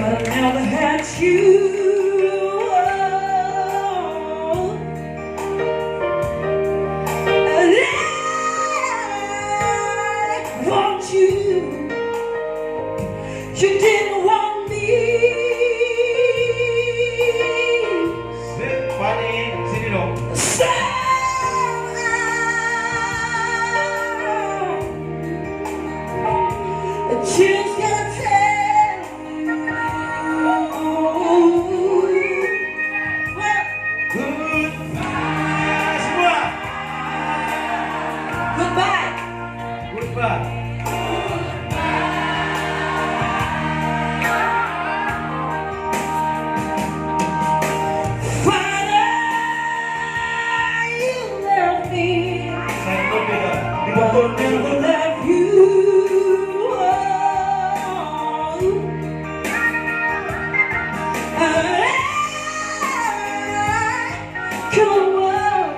but I never had you. And I want you. You didn't want me. So just gotta tell you, well, goodbye. Goodbye. I'll never love you. I come on,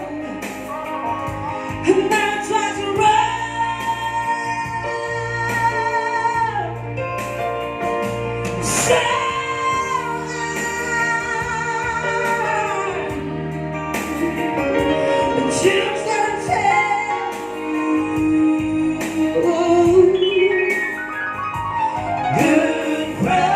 and I try to run. So just gotta tell you, goodbye,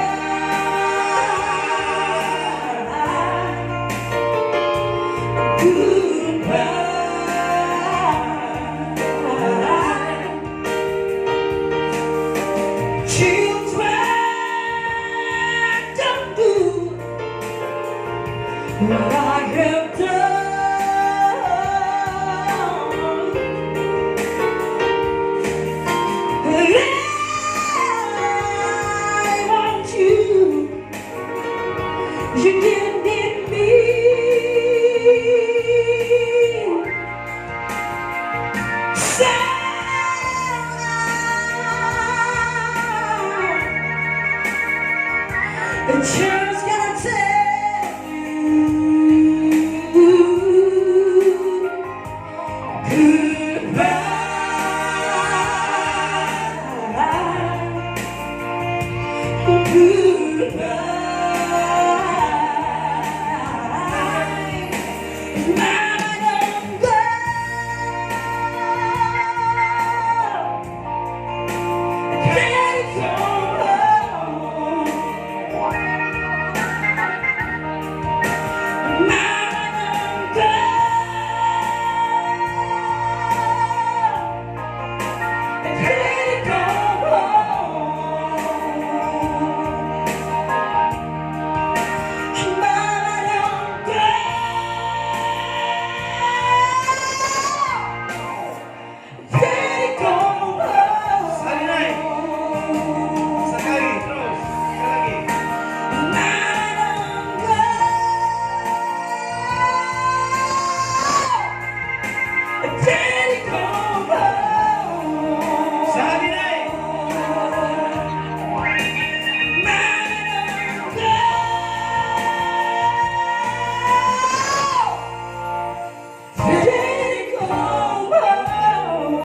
goodbye. Children, don't do what I have done. You didn't need me. So I just gotta tell